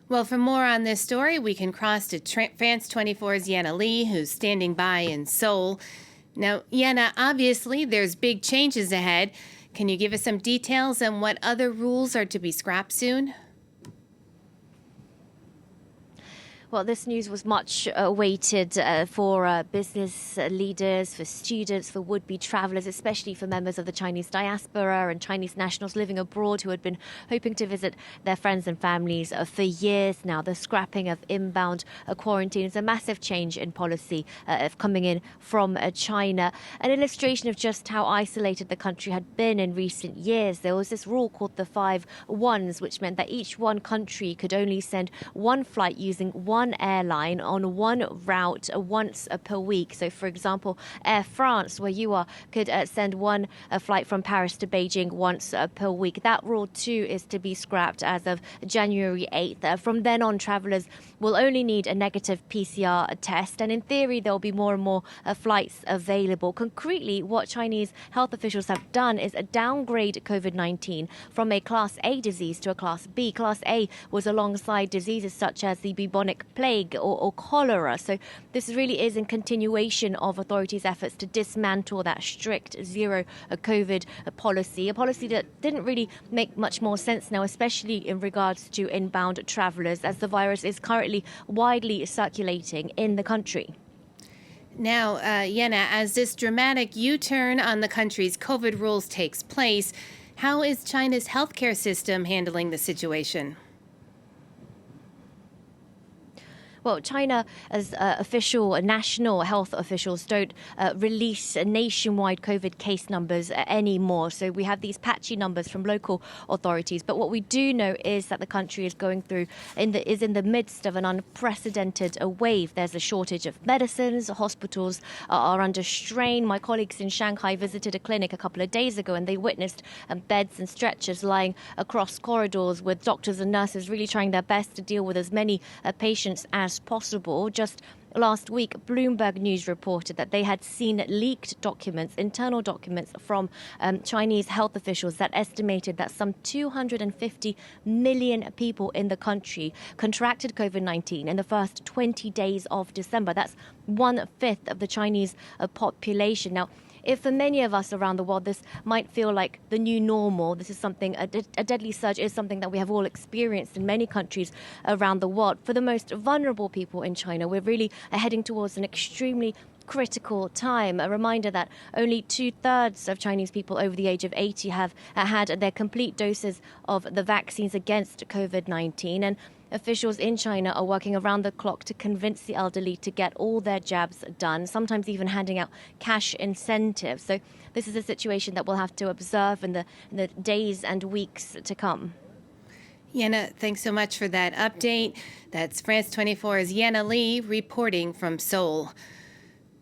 Well, for more on this story, we can cross to France 24's Yena Lee, who's standing by in Seoul. Now, Yena, obviously there's big changes ahead. Can you give us some details on what other rules are to be scrapped soon? Well, this news was much awaited for business leaders, for students, for would-be travelers, especially for members of the Chinese diaspora and Chinese nationals living abroad who had been hoping to visit their friends and families for years now. The scrapping of inbound quarantine is a massive change in policy of coming in from China. An illustration of just how isolated the country had been in recent years. There was this rule called the 5 1s, which meant that each one country could only send one flight using one airline on one route once per week. So, for example, Air France, where you are, could send one flight from Paris to Beijing once per week. That rule, too, is to be scrapped as of January 8th. From then on, travelers will only need a negative PCR test, and in theory, there will be more and more flights available. Concretely, what Chinese health officials have done is downgrade COVID-19 from a Class A disease to a Class B. Class A was alongside diseases such as the bubonic plague or cholera. So this really is in continuation of authorities' efforts to dismantle that strict zero COVID policy, a policy that didn't really make much more sense now, especially in regards to inbound travelers, as the virus is currently widely circulating in the country. Now, Yena, as this dramatic U-turn on the country's COVID rules takes place, how is China's healthcare system handling the situation? Well, China, as official national health officials, don't release nationwide COVID case numbers anymore. So we have these patchy numbers from local authorities. But what we do know is that the country is going through, is in the midst of an unprecedented wave. There's a shortage of medicines. Hospitals are under strain. My colleagues in Shanghai visited a clinic a couple of days ago, and they witnessed beds and stretchers lying across corridors with doctors and nurses really trying their best to deal with as many patients as possible. Just last week, Bloomberg News reported that they had seen leaked documents, internal documents from Chinese health officials that estimated that some 250 million people in the country contracted COVID-19 in the first 20 days of December. That's 1/5 of the Chinese population. Now, if for many of us around the world this might feel like the new normal, this is something, a deadly surge is something that we have all experienced in many countries around the world. For the most vulnerable people in China, we're really heading towards an extremely critical time. A reminder that only 2/3 of Chinese people over the age of 80 have had their complete doses of the vaccines against COVID-19. And officials in China are working around the clock to convince the elderly to get all their jabs done, sometimes even handing out cash incentives. So this is a situation that we'll have to observe in the days and weeks to come. Yena, thanks so much for that update. That's France 24's Yena Lee reporting from Seoul.